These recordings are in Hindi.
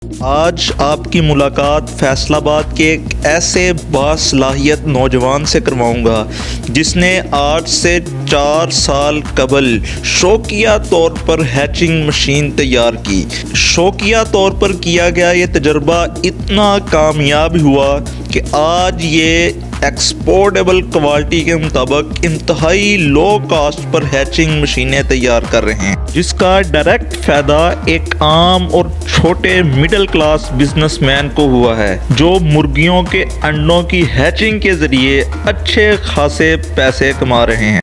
आज आपकी मुलाकात फैसलाबाद के एक ऐसे बासलाहियत नौजवान से करवाऊंगा जिसने आज से 4 साल कबल शौकिया तौर पर हैचिंग मशीन तैयार की। शौकिया तौर पर किया गया ये तजर्बा इतना कामयाब हुआ कि आज ये एक्सपोर्टेबल क्वालिटी के मुताबिक इंतहाई लो कास्ट पर हैचिंग मशीनें तैयार कर रहे हैं, जिसका डायरेक्ट फ़ायदा एक आम और छोटे मिडिल क्लास बिजनेसमैन को हुआ है जो मुर्गियों के अंडों की हैचिंग के ज़रिए अच्छे खासे पैसे कमा रहे हैं।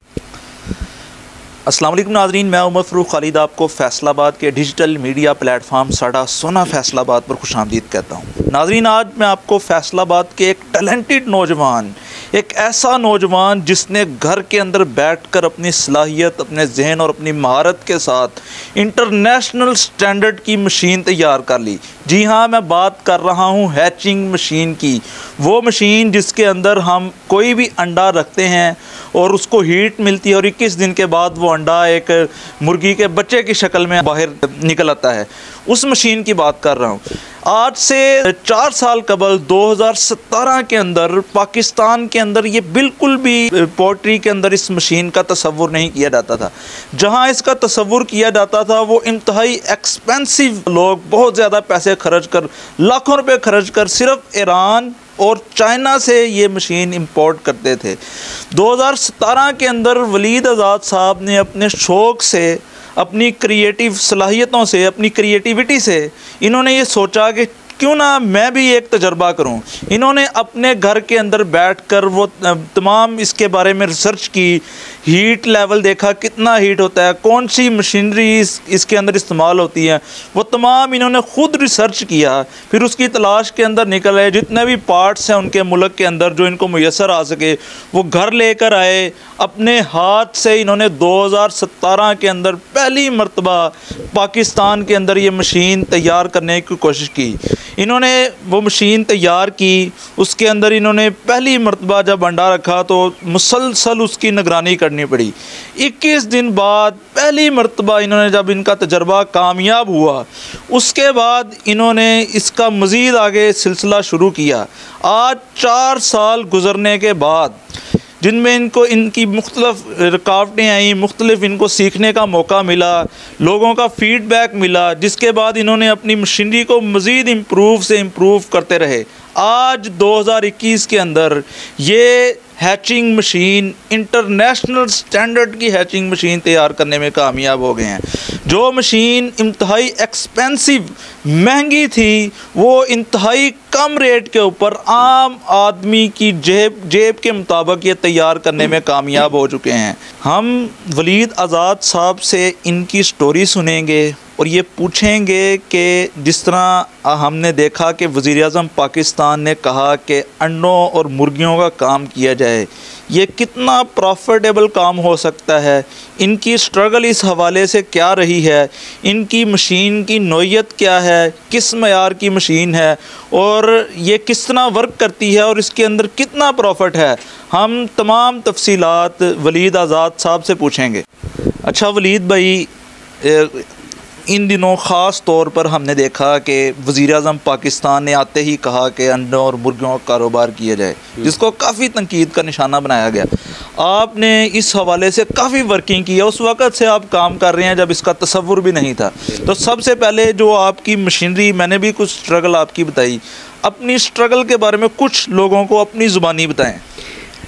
अस्सलाम वालेकुम नाज़रीन, मैं उमर फ़रूक खालिद आपको फ़ैसलाबाद के डिजिटल मीडिया प्लेटफॉर्म साडा सोना फ़ैसलाबाद पर खुशामदीद कहता हूँ। नाज़रीन, आज मैं आपको फ़ैसलाबाद के एक टैलेंटेड नौजवान, एक ऐसा नौजवान जिसने घर के अंदर बैठकर अपनी सलाहियत, अपने जहन और अपनी महारत के साथ इंटरनेशनल स्टैंडर्ड की मशीन तैयार कर ली। जी हाँ, मैं बात कर रहा हूँ हैचिंग मशीन की। वो मशीन जिसके अंदर हम कोई भी अंडा रखते हैं और उसको हीट मिलती है और 21 दिन के बाद वो अंडा एक मुर्गी के बच्चे की शक्ल में बाहर निकल आता है। उस मशीन की बात कर रहा हूँ। आज से 4 साल कबल 2017 के अंदर पाकिस्तान के अंदर ये बिल्कुल भी पोल्ट्री के अंदर इस मशीन का तसव्वुर नहीं किया जाता था। जहाँ इसका तसव्वुर किया जाता था वो इंतहाई एक्सपेंसिव लोग बहुत ज़्यादा पैसे खर्च कर, लाखों रुपए खर्च कर सिर्फ ईरान और चाइना से ये मशीन इंपोर्ट करते थे। 2017 के अंदर वलीद आज़ाद साहब ने अपने शौक़ से, अपनी क्रिएटिव सलाहियतों से, अपनी क्रिएटिविटी से इन्होंने ये सोचा कि क्यों ना मैं भी एक तजर्बा करूं। इन्होंने अपने घर के अंदर बैठकर वो तमाम इसके बारे में रिसर्च की, हीट लेवल देखा कितना हीट होता है, कौन सी मशीनरी इसके अंदर इस्तेमाल होती है, वो तमाम इन्होंने ख़ुद रिसर्च किया। फिर उसकी तलाश के अंदर निकल आए, जितने भी पार्ट्स हैं उनके मुल्क के अंदर जो इनको मुयसर आ सके वो घर लेकर आए। अपने हाथ से इन्होंने 2017 के अंदर पहली मरतबा पाकिस्तान के अंदर ये मशीन तैयार करने की कोशिश की। इन्होंने वो मशीन तैयार की, उसके अंदर इन्होंने पहली मरतबा जब अंडा रखा तो मुसलसल उसकी निगरानी करनी पड़ी। 21 दिन बाद पहली मरतबा इन्होंने जब इनका तजर्बा कामयाब हुआ, उसके बाद इन्होंने इसका मज़ीद आगे सिलसिला शुरू किया। आज 4 साल गुज़रने के बाद जिनमें इनको इनकी मुख्तलिफ़ रुकावटें आई, मुख्तलिफ़ इनको सीखने का मौका मिला, लोगों का फ़ीडबैक मिला, जिसके बाद इन्होंने अपनी मशीनरी को मज़ीद इम्प्रूव करते रहे। आज 2021 के अंदर ये हैचिंग मशीन इंटरनेशनल स्टैंडर्ड की हैचिंग मशीन तैयार करने में कामयाब हो गए हैं। जो मशीन इंतहाई एक्सपेंसिव, महंगी थी, वो इंतहाई कम रेट के ऊपर आम आदमी की जेब के मुताबिक ये तैयार करने में कामयाब हो चुके हैं। हम वलीद आज़ाद साहब से इनकी स्टोरी सुनेंगे और ये पूछेंगे कि जिस तरह हमने देखा कि वज़ीर-ए-आज़म पाकिस्तान ने कहा कि अंडों और मुर्गियों का काम किया जाए, ये कितना प्रॉफिटेबल काम हो सकता है, इनकी स्ट्रगल इस हवाले से क्या रही है, इनकी मशीन की नौइयत क्या है, किस मयार की मशीन है और ये किस तरह वर्क करती है और इसके अंदर कितना प्रॉफिट है, हम तमाम तफसीलात वलीद आज़ाद साहब से पूछेंगे। अच्छा वलीद भाई, इन दिनों ख़ास तौर पर हमने देखा कि वज़ीर-ए-आज़म पाकिस्तान ने आते ही कहा कि अंडों और मुर्गियों का कारोबार किया जाए, जिसको काफ़ी तनकीद का निशाना बनाया गया। आपने इस हवाले से काफ़ी वर्किंग की है, उस वक़्त से आप काम कर रहे हैं जब इसका तसव्वुर भी नहीं था। तो सबसे पहले जो आपकी मशीनरी, मैंने भी कुछ स्ट्रगल आपकी बताई, अपनी स्ट्रगल के बारे में कुछ लोगों को अपनी ज़ुबानी बताएँ।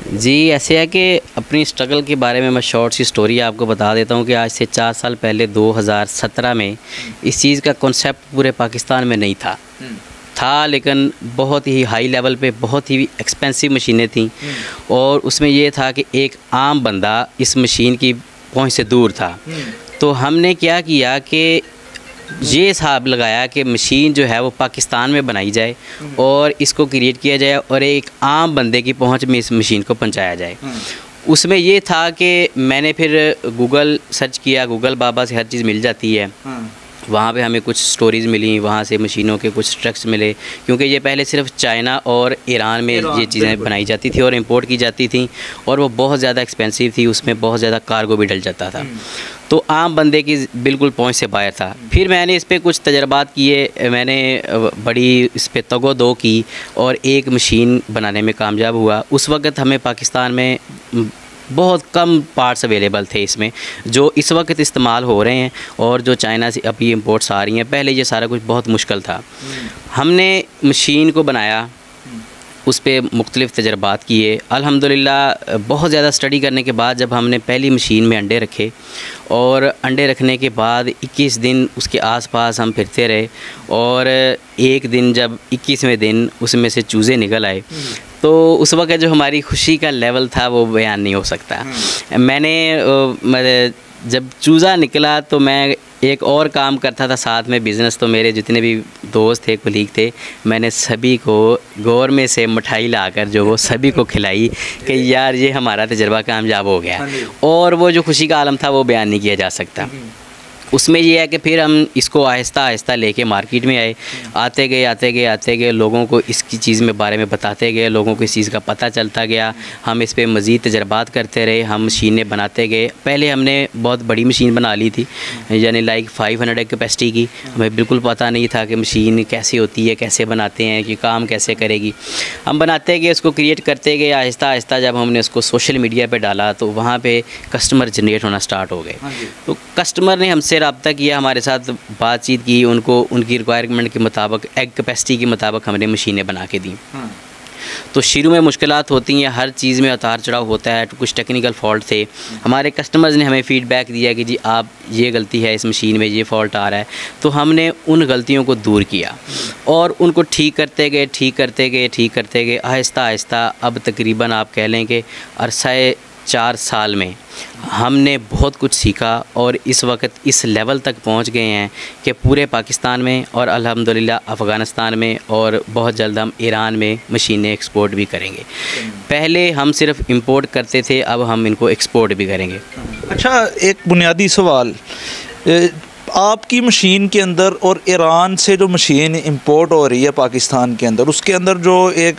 जी, ऐसे है कि अपनी स्ट्रगल के बारे में मैं शॉर्ट सी स्टोरी आपको बता देता हूँ कि आज से 4 साल पहले 2017 में इस चीज़ का कॉन्सेप्ट पूरे पाकिस्तान में नहीं था, लेकिन बहुत ही हाई लेवल पे बहुत ही एक्सपेंसिव मशीनें थीं और उसमें ये था कि एक आम बंदा इस मशीन की पहुँच से दूर था। तो हमने क्या किया कि ये हिसाब लगाया कि मशीन जो है वो पाकिस्तान में बनाई जाए और इसको क्रिएट किया जाए और एक आम बंदे की पहुंच में इस मशीन को पहुंचाया जाए। उसमें ये था कि मैंने फिर गूगल सर्च किया, गूगल बाबा से हर चीज़ मिल जाती है। वहाँ पे हमें कुछ स्टोरीज़ मिली, वहाँ से मशीनों के कुछ ट्रक्स मिले, क्योंकि ये पहले सिर्फ चाइना और ईरान में ये चीज़ें बनाई जाती थी और इंपोर्ट की जाती थी और वो बहुत ज़्यादा एक्सपेंसिव थी, उसमें बहुत ज़्यादा कार्गो भी डल जाता था। तो तो आम बंदे की बिल्कुल पहुंच से बाहर था। फिर मैंने इस पर कुछ तजर्बात किए, मैंने बड़ी इस पर तगो-दो की और एक मशीन बनाने में कामयाब हुआ। उस वक़्त हमें पाकिस्तान में बहुत कम पार्ट्स अवेलेबल थे इसमें, जो इस वक्त इस्तेमाल हो रहे हैं और जो चाइना से अभी इंपोर्ट्स आ रही हैं। पहले ये सारा कुछ बहुत मुश्किल था। हमने मशीन को बनाया, उस पर मुख्तलिफ़ तजर्बात किए। अल्हम्दुलिल्लाह बहुत ज़्यादा स्टडी करने के बाद जब हमने पहली मशीन में अंडे रखे और अंडे रखने के बाद 21 दिन उसके आसपास हम फिरते रहे और एक दिन जब 21वें दिन उसमें से चूज़े निकल आए, तो उस वक्त जो हमारी खुशी का लेवल था वो बयान नहीं हो सकता। मैंने जब चूज़ा निकला तो मैं एक और काम करता था साथ में बिज़नेस, तो मेरे जितने भी दोस्त थे, कुलीग थे, मैंने सभी को गौर में से मिठाई लाकर जो वो सभी को खिलाई कि यार ये हमारा तजर्बा कामयाब हो गया। और वो जो खुशी का आलम था वो बयान नहीं किया जा सकता। उसमें ये है कि फिर हम इसको आहिस्ता आहिस्ता लेके मार्केट में आए, आते गए लोगों को इसकी चीज़ में बारे में बताते गए, लोगों को इस चीज़ का पता चलता गया। हम इस पे मज़ीद तजर्बात करते रहे, हम मशीनें बनाते गए। पहले हमने बहुत बड़ी मशीन बना ली थी, यानी लाइक 500 कैपेसिटी की। हमें बिल्कुल पता नहीं था कि मशीन कैसी होती है, कैसे बनाते हैं, कि काम कैसे करेगी। हम बनाते गए, उसको क्रिएट करते गए। आहिस्ता आहिस्ता जब हमने उसको सोशल मीडिया पर डाला तो वहाँ पर कस्टमर जनरेट होना स्टार्ट हो गए। तो कस्टमर ने हमसे रब्ता किया, हमारे साथ बातचीत की, उनको उनकी रिक्वायरमेंट के मुताबिक, एग कैपेसिटी के मुताबिक हमने मशीनें बना के दी। तो शुरू में मुश्किलात होती हैं, हर चीज़ में उतार चढ़ाव होता है, कुछ टेक्निकल फॉल्ट थे। हमारे कस्टमर्स ने हमें फ़ीडबैक दिया कि जी आप ये गलती है इस मशीन में, ये फ़ॉल्ट आ रहा है। तो हमने उन गलतियों को दूर किया और उनको ठीक करते गए आहिस्ता आहिस्ता। अब तकरीबन आप कह लें कि अरसाए 4 साल में हमने बहुत कुछ सीखा और इस वक्त इस लेवल तक पहुंच गए हैं कि पूरे पाकिस्तान में और अल्हम्दुलिल्लाह अफ़गानिस्तान में और बहुत जल्द हम ईरान में मशीनें एक्सपोर्ट भी करेंगे। पहले हम सिर्फ इंपोर्ट करते थे, अब हम इनको एक्सपोर्ट भी करेंगे। अच्छा, एक बुनियादी सवाल, आपकी मशीन के अंदर और ईरान से जो मशीन इंपोर्ट हो रही है पाकिस्तान के अंदर, उसके अंदर जो एक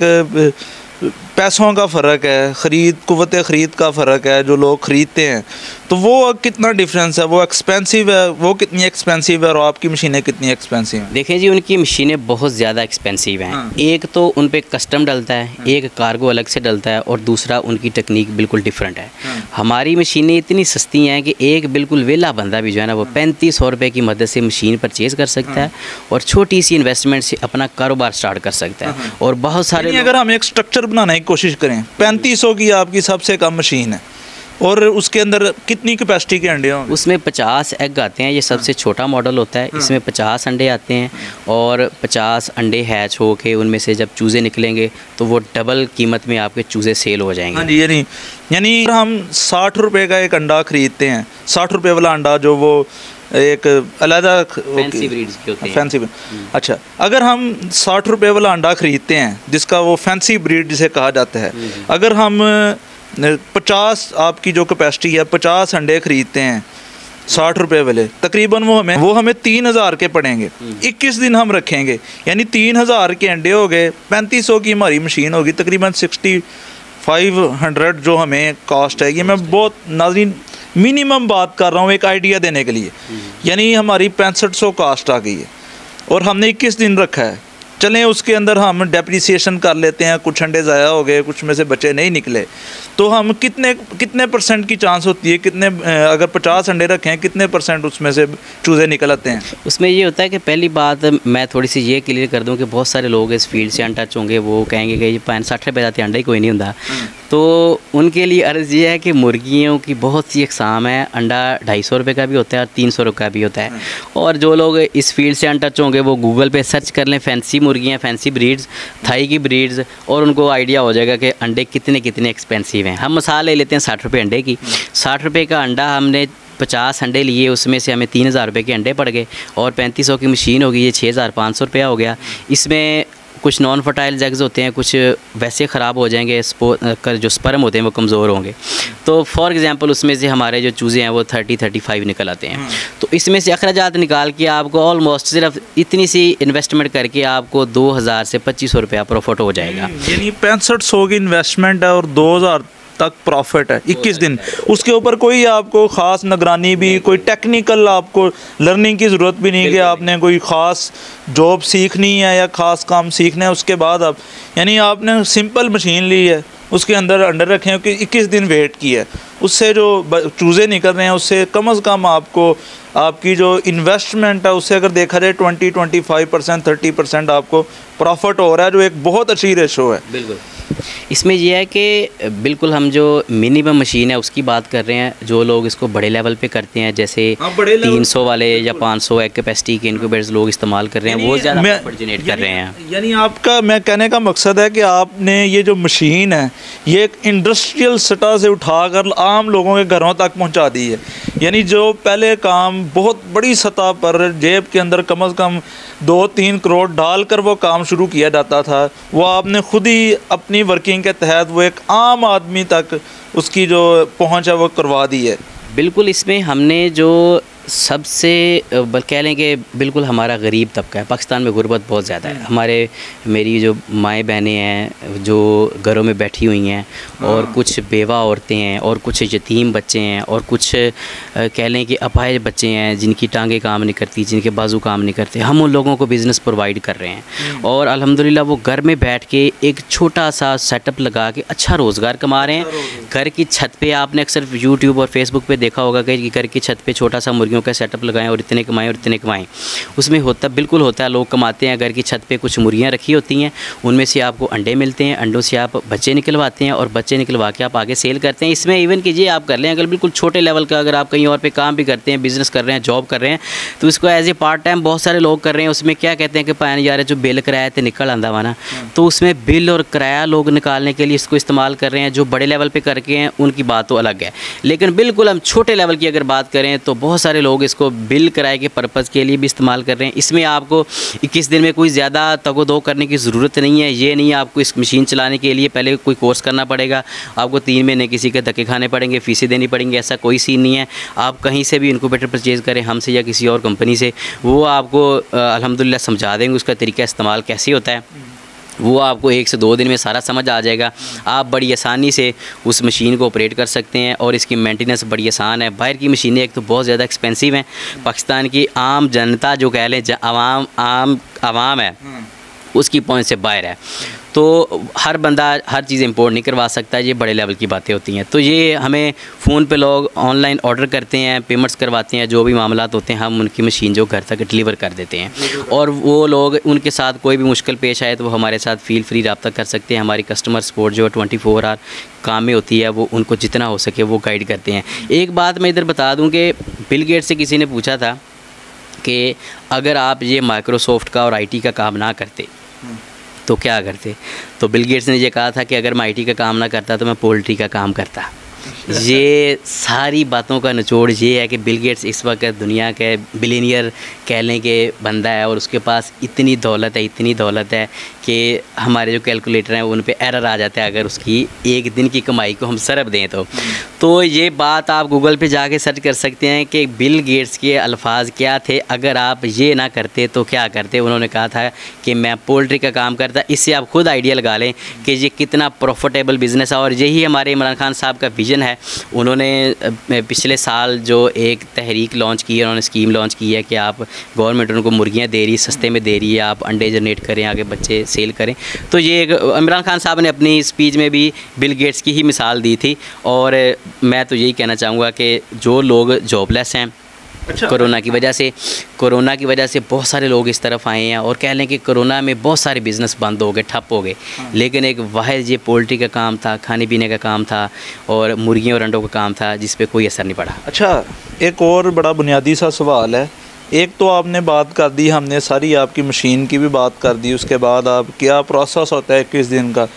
पैसों का फ़र्क है, कुव्वत ख़रीद का फ़र्क है, जो लोग ख़रीदते हैं, तो वो कितना डिफरेंस है? वो एक्सपेंसिव है, वो कितनी एक्सपेंसिव है और आपकी मशीनें कितनी एक्सपेंसिव हैं? देखें जी, उनकी मशीनें बहुत ज़्यादा एक्सपेंसिव हैं। एक तो उन पे कस्टम डलता है, एक कार्गो अलग से डलता है और दूसरा उनकी टेक्निक बिल्कुल डिफरेंट है। हमारी मशीनें इतनी सस्ती हैं कि एक बिल्कुल वेला बंदा भी जो है ना वो 3500 रुपये की मदद से मशीन परचेज़ कर सकता है और छोटी सी इन्वेस्टमेंट से अपना कारोबार स्टार्ट कर सकता है। और बहुत सारे, अगर हम एक स्ट्रक्चर बनाने की कोशिश करें, 3500 की आपकी सबसे कम मशीन है और उसके अंदर कितनी कैपेसिटी के अंडे होंगे? उसमें 50 एग आते हैं, ये सबसे छोटा मॉडल होता है। इसमें 50 अंडे आते हैं और 50 अंडे हैच हो के उनमें से जब चूज़े निकलेंगे तो वो डबल कीमत में आपके चूज़े सेल हो जाएंगे। हाँ जी, यानी हम 60 रुपये का एक अंडा ख़रीदते हैं, 60 रुपये वाला अंडा जो वो एक अलग फैंसी ब्रीड्स की होती है। फैंसी, अच्छा, अगर हम 60 रुपये वाला अंडा ख़रीदते हैं जिसका वो फैंसी ब्रीड जिसे कहा जाता है, अगर हम 50 आपकी जो कैपेसिटी है 50 अंडे ख़रीदते हैं 60 रुपये वाले, तकरीबन वो हमें 3000 के पड़ेंगे। 21 दिन हम रखेंगे, यानी 3000 के अंडे हो गए, 3500 की हमारी मशीन होगी, तकरीबन 6500 जो हमें कॉस्ट है। ये मैं बहुत नाज़रीन मिनिमम बात कर रहा हूँ एक आइडिया देने के लिए, यानी हमारी 6500 कॉस्ट आ गई है और हमने 21 दिन रखा है। चलें उसके अंदर हम डेप्रिसिएशन कर लेते हैं, कुछ अंडे ज़ाया हो गए, कुछ में से बच्चे नहीं निकले, तो हम कितने परसेंट की चांस होती है, कितने अगर 50 अंडे रखें कितने परसेंट उसमें से चूज़े निकल आते हैं? उसमें ये होता है कि पहली बात मैं थोड़ी सी ये क्लियर कर दूं कि बहुत सारे लोग इस फील्ड से अनटच होंगे, वो कहेंगे कि ये 65 रुपये जाते अंडा ही कोई नहीं होता। तो उनके लिए अर्ज़ ये है कि मुर्गियों की बहुत सी अक़साम है, अंडा 250 रुपये का भी होता है और 300 रुपये का भी होता है। और जो लोग इस फील्ड से अनटच होंगे वो गूगल पे सर्च कर लें फैंसी मुर्गियाँ, फैंसी ब्रीड्स, थाई की ब्रीड्स, और उनको आइडिया हो जाएगा कि अंडे कितने एक्सपेंसिव हैं। हम मिसाल ले लेते हैं 60 रुपये अंडे की। 60 रुपये का अंडा हमने 50 अंडे लिए, उसमें से हमें 3000 रुपये के अंडे पड़ गए और 3500 की मशीन होगी, ये 6500 रुपया हो गया। इसमें कुछ नॉन फर्टाइल एग्स होते हैं, कुछ वैसे ख़राब हो जाएंगे, जो स्पर्म होते हैं वो कमज़ोर होंगे। तो फॉर एग्ज़ाम्पल उसमें से हमारे जो चूज़े हैं वो 30-35 निकल आते हैं। तो इसमें से अखराजात निकाल के आपको ऑलमोस्ट सिर्फ इतनी सी इन्वेस्टमेंट करके आपको 2000 से 2500 रुपया प्रॉफिट हो जाएगा। यानी 6500 की इन्वेस्टमेंट है और 2000 तक प्रॉफिट है, 21 दिन। उसके ऊपर कोई आपको ख़ास निगरानी भी, कोई टेक्निकल आपको लर्निंग की ज़रूरत भी नहीं कि आपने कोई ख़ास जॉब सीखनी है या ख़ास काम सीखना है उसके बाद आप, यानी आपने सिंपल मशीन ली है, उसके अंदर अंडर रखे हैं कि 21 दिन वेट किया है, उससे जो चूज़े निकल रहे हैं उससे कम से कम आपको आपकी जो इन्वेस्टमेंट है उससे अगर देखा जाए 20-25%, 30% आपको प्रॉफिट हो रहा है, जो एक बहुत अच्छी रेशो है। बिल्कुल। इसमें यह है कि बिल्कुल हम जो मिनिमम मशीन है उसकी बात कर रहे हैं। जो लोग इसको बड़े लेवल पे करते हैं, जैसे 300 वाले या 500 एक कैपेसिटी के इनक्यूबेटर्स लोग इस्तेमाल कर रहे हैं, वो ज़्यादा प्रॉफिट जनरेट कर रहे हैं। यानी आपका, मैं कहने का मकसद है कि आपने ये जो मशीन है ये एक इंडस्ट्रियल सतह से उठाकर आम लोगों के घरों तक पहुंचा दी है। यानी जो पहले काम बहुत बड़ी सतह पर जेब के अंदर कम से कम 2-3 करोड़ डालकर वो काम शुरू किया जाता था, वो आपने खुद ही अपनी वर्किंग के तहत वो एक आम आदमी तक उसकी जो पहुंच है वो करवा दी है। बिल्कुल। इसमें हमने जो सबसे कह लें कि बिल्कुल हमारा गरीब तबका है। पाकिस्तान में गुर्बत बहुत ज़्यादा है। हमारे मेरी जो माएँ बहनें हैं जो घरों में बैठी हुई हैं, और कुछ बेवा औरतें हैं, और कुछ यतीम बच्चे हैं, और कुछ कह लें कि अपाहिज बच्चे हैं जिनकी टांगें काम नहीं करती, जिनके बाजू काम नहीं करते। हम उन लोगों को बिज़नेस प्रोवाइड कर रहे हैं, और अल्हम्दुलिल्लाह वो घर में बैठ के एक छोटा सा सेटअप लगा के अच्छा रोज़गार कमा रहे हैं। घर की छत पे आपने अक्सर यूट्यूब और फेसबुक पे देखा होगा कि घर की छत पे छोटा सा मुर्गियों का सेटअप लगाएं और इतने कमाएं और इतने कमाएं। उसमें होता बिल्कुल होता है, लोग कमाते हैं। घर की छत पे कुछ मुर्गियां रखी होती हैं, उनमें से आपको अंडे मिलते हैं, अंडों से आप बच्चे निकलवाते हैं, और बच्चे निकलवा के आप आगे सेल करते हैं। इसमें इवन कीजिए आप कर लें, अगर बिल्कुल छोटे लेवल का अगर आप कहीं और पे काम भी करते हैं, बिज़नेस कर रहे हैं, जॉब कर रहे हैं, तो इसको एज ए पार्ट टाइम बहुत सारे लोग कर रहे हैं। उसमें क्या कहते हैं कि पानी जा रहे जो बिल किराया थे निकल आंदा वाना, तो उसमें बिल और किराया लोग निकालने के लिए इसको इस्तेमाल कर रहे हैं। जो बड़े लेवल पर करके हैं उनकी बात तो अलग है, लेकिन बिल्कुल हम छोटे लेवल की अगर बात करें तो बहुत सारे लोग इसको बिल किराए के पर्पज़ के लिए भी इस्तेमाल कर रहे हैं। इसमें आपको 21 दिन में कोई ज़्यादा तगो-दो करने की ज़रूरत नहीं है। ये नहीं है आपको इस मशीन चलाने के लिए पहले कोई कोर्स करना पड़ेगा, आपको 3 महीने किसी के धक्के खाने पड़ेंगे, फ़ीसें देनी पड़ेंगी, ऐसा कोई सीन नहीं है। आप कहीं से भी इनक्यूबेटर परचेज़ करें, हमसे या किसी और कंपनी से, वो आपको अल्हम्दुलिल्लाह समझा देंगे उसका तरीका इस्तेमाल कैसे होता है। वो आपको 1 से 2 दिन में सारा समझ आ जाएगा। आप बड़ी आसानी से उस मशीन को ऑपरेट कर सकते हैं, और इसकी मेंटेनेंस बड़ी आसान है। बाहर की मशीनें एक तो बहुत ज़्यादा एक्सपेंसिव हैं। पाकिस्तान की आम जनता जो कह लें आवाम है उसकी पहुंच से बाहर है, तो हर बंदा हर चीज़ इंपोर्ट नहीं करवा सकता। ये बड़े लेवल की बातें होती हैं। तो ये हमें फ़ोन पे लोग ऑनलाइन ऑर्डर करते हैं, पेमेंट्स करवाते हैं, जो भी मामलात होते हैं हम उनकी मशीन जो घर तक डिलीवर कर देते हैं। और वो लोग, उनके साथ कोई भी मुश्किल पेश आए तो वो हमारे साथ फील फ्री रब्ता कर सकते हैं। हमारी कस्टमर सपोर्ट जो 24 आवर काम में होती है, वो उनको जितना हो सके वो गाइड करते हैं। एक बात मैं इधर बता दूँ कि बिल गेट्स से किसी ने पूछा था कि अगर आप ये माइक्रोसॉफ्ट का और IT का काम ना करते तो क्या करते, तो बिल गेट्स ने ये कहा था कि अगर मैं IT का काम ना करता तो मैं पोल्ट्री का काम करता। ये सारी बातों का निचोड़ ये है कि बिल गेट्स इस वक्त दुनिया के बिलियनियर कह लें कि बंदा है, और उसके पास इतनी दौलत है कि हमारे जो कैलकुलेटर हैं उन पे एरर आ जाता है अगर उसकी एक दिन की कमाई को हम सरफ दें तो ये बात आप गूगल पे जाके सर्च कर सकते हैं कि बिल गेट्स के अल्फाज क्या थे, अगर आप ये ना करते तो क्या करते। उन्होंने कहा था कि मैं पोल्ट्री का काम करता। इससे आप खुद आइडिया लगा लें कि ये कितना प्रॉफिटेबल बिज़नेस है, और यही हमारे इमरान खान साहब का विज़न है। उन्होंने पिछले साल जो एक तहरीक लॉन्च की है, उन्होंने स्कीम लॉन्च की है कि आप गवर्नमेंट उनको मुर्गियाँ दे रही, सस्ते में दे रही है, आप अंडे जनरेट करें, आगे बच्चे सेल करें। तो ये इमरान खान साहब ने अपनी स्पीच में भी बिल गेट्स की ही मिसाल दी थी। और मैं तो यही कहना चाहूँगा कि जो लोग जॉबलेस हैं कोरोना की वजह से बहुत सारे लोग इस तरफ आए हैं, और कह लें कि कोरोना में बहुत सारे बिज़नेस बंद हो गए, ठप हो गए। लेकिन एक वाहिद ये पोल्ट्री का काम था, खाने पीने का काम था, और मुर्गियों और अंडों का काम था, जिस पे कोई असर नहीं पड़ा। अच्छा, एक और बड़ा बुनियादी सा सवाल है। एक तो आपने बात कर दी, हमने सारी आपकी मशीन की भी बात कर दी, उसके बाद आप क्या प्रोसेस होता है 21 दिन का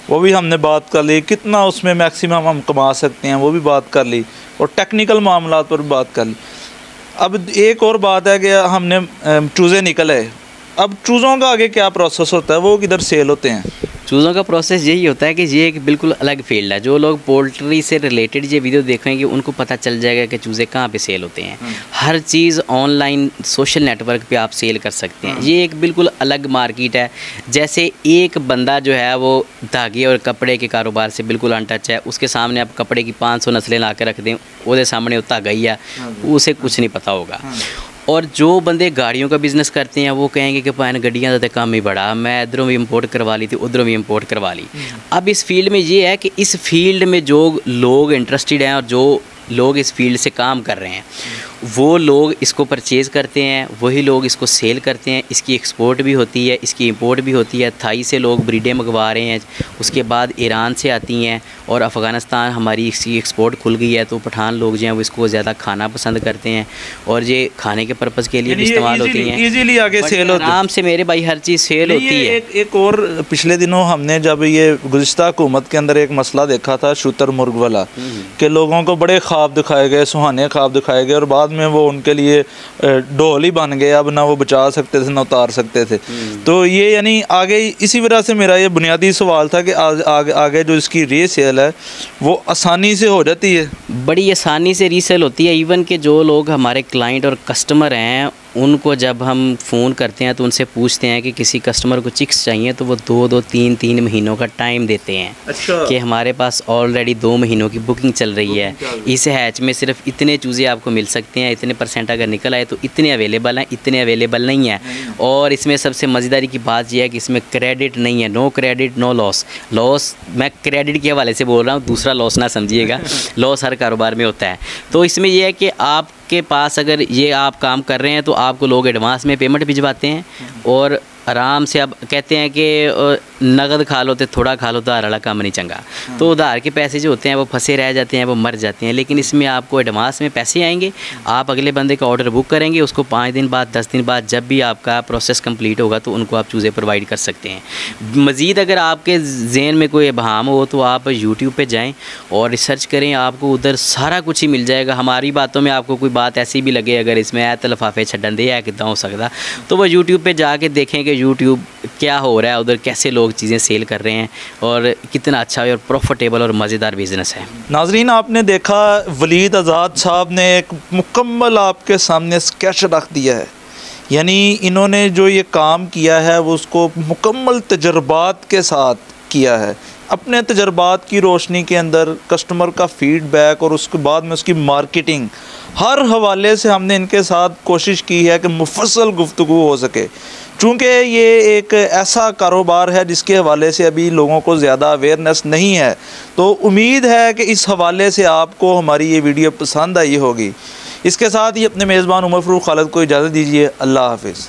वो भी हमने बात कर ली, कितना उसमें मैक्सिमम हम कमा सकते हैं वो भी बात कर ली, और टेक्निकल मामलात पर भी बात कर ली। अब एक और बात है कि हमने चूज़े निकले, अब चूज़ों का आगे क्या प्रोसेस होता है, वो किधर सेल होते हैं? चूज़ों का प्रोसेस यही होता है कि ये एक बिल्कुल अलग फील्ड है। जो लोग पोल्ट्री से रिलेटेड ये वीडियो देखेंगे उनको पता चल जाएगा कि चूज़े कहाँ पे सेल होते हैं। हर चीज़ ऑनलाइन सोशल नेटवर्क पे आप सेल कर सकते हैं। ये एक बिल्कुल अलग मार्केट है। जैसे एक बंदा जो है वो धागे और कपड़े के कारोबार से बिल्कुल अनटच है, उसके सामने आप कपड़े की 500 नस्लें ला के रख दें, उसके सामने वो धागा ही है, उसे कुछ नहीं पता होगा। और जो बंदे गाड़ियों का बिज़नेस करते हैं वो कहेंगे कि पैन गड्डियाँ तो काम ही बड़ा, मैं इधरों भी इंपोर्ट करवा ली थी, उधरों भी इंपोर्ट करवा ली। अब इस फील्ड में ये है कि इस फील्ड में जो लोग इंटरेस्टेड हैं और जो लोग इस फील्ड से काम कर रहे हैं वो लोग इसको परचेज़ करते हैं, वही लोग इसको सेल करते हैं। इसकी एक्सपोर्ट भी होती है, इसकी इंपोर्ट भी होती है। थाई से लोग ब्रीडें मंगवा रहे हैं, उसके बाद ईरान से आती हैं, और अफ़गानिस्तान हमारी इसकी एक्सपोर्ट खुल गई है। तो पठान लोग जो हैं वो इसको ज़्यादा खाना पसंद करते हैं और ये खाने के पर्पज़ के लिए भी इस्तेमाल होती हैं। ईजीली आगे सेल होती है, आराम से मेरे भाई हर चीज़ सेल होती है। एक और पिछले दिनों हमने जब ये गुज़िश्ता हुकूमत के अंदर एक मसला देखा था शुतर मुर्ग वाला, कि लोगों को बड़े ख्वाब दिखाए गए, सुहाने ख्वाब दिखाए गए, और बाद में वो उनके लिए ढोल ही बन गए। अब ना वो बचा सकते थे ना उतार सकते थे। तो ये यानी आगे इसी वजह से मेरा ये बुनियादी सवाल था कि आगे जो इसकी रीसेल है वो आसानी से हो जाती है, बड़ी आसानी से रीसेल होती है। इवन के जो लोग हमारे क्लाइंट और कस्टमर हैं उनको जब हम फ़ोन करते हैं तो उनसे पूछते हैं कि किसी कस्टमर को चिक्स चाहिए तो वो 2-2, 3-3 महीनों का टाइम देते हैं। अच्छा। कि हमारे पास ऑलरेडी 2 महीनों की बुकिंग चल रही है, इस हैच में सिर्फ इतने चूज़े आपको मिल सकते हैं, इतने % अगर निकल आए तो इतने अवेलेबल हैं, इतने अवेलेबल नहीं हैं। और इसमें सबसे मज़ेदारी की बात यह है कि इसमें क्रेडिट नहीं है, no credit no loss. Loss मैं क्रेडिट के हवाले से बोल रहा हूँ, दूसरा लॉस ना समझिएगा, लॉस हर कारोबार में होता है। तो इसमें यह है कि आपके पास अगर ये आप काम कर रहे हैं तो आपको लोग एडवांस में पेमेंट भिजवाते हैं और आराम से अब कहते हैं कि नगद खा लो तो थोड़ा खा लो, उधार वाला काम नहीं चंगा। तो उधार के पैसे जो होते हैं वो फंसे रह जाते हैं, वो मर जाते हैं। लेकिन इसमें आपको एडवांस में पैसे आएंगे, आप अगले बंदे का ऑर्डर बुक करेंगे, उसको 5 दिन बाद 10 दिन बाद जब भी आपका प्रोसेस कंप्लीट होगा तो उनको आप चूज़े प्रोवाइड कर सकते हैं। मज़ीद अगर आपके ज़हन में कोई इबहाम हो तो आप यूट्यूब पर जाएँ और रिसर्च करें, आपको उधर सारा कुछ ही मिल जाएगा। हमारी बातों में आपको कोई बात ऐसी भी लगे अगर इसमें है तो लफाफे छड्डन दे है कितना हो सकता, तो वह यूट्यूब पर जाके देखें कि यूट्यूब क्या हो रहा है उधर, कैसे लोग चीज़ें सेल कर रहे हैं और कितना अच्छा और प्रॉफिटेबल और मज़ेदार बिज़नेस है। नाज़रीन, आपने देखा वलीद आज़ाद साहब ने एक मुकम्मल आपके सामने स्केच रख दिया है। यानी इन्होंने जो ये काम किया है वो उसको मुकम्मल तजर्बात के साथ किया है। अपने तजर्बात की रोशनी के अंदर कस्टमर का फ़ीडबैक और उसके बाद में उसकी मार्केटिंग, हर हवाले से हमने इनके साथ कोशिश की है कि मुफस्सल गुफ्तगू हो सके। चूँकि ये एक ऐसा कारोबार है जिसके हवाले से अभी लोगों को ज़्यादा अवेयरनेस नहीं है, तो उम्मीद है कि इस हवाले से आपको हमारी ये वीडियो पसंद आई होगी। इसके साथ ही अपने मेज़बान उमर फ़ारूक खालिद को इजाज़त दीजिए। अल्लाह हाफ़िज़।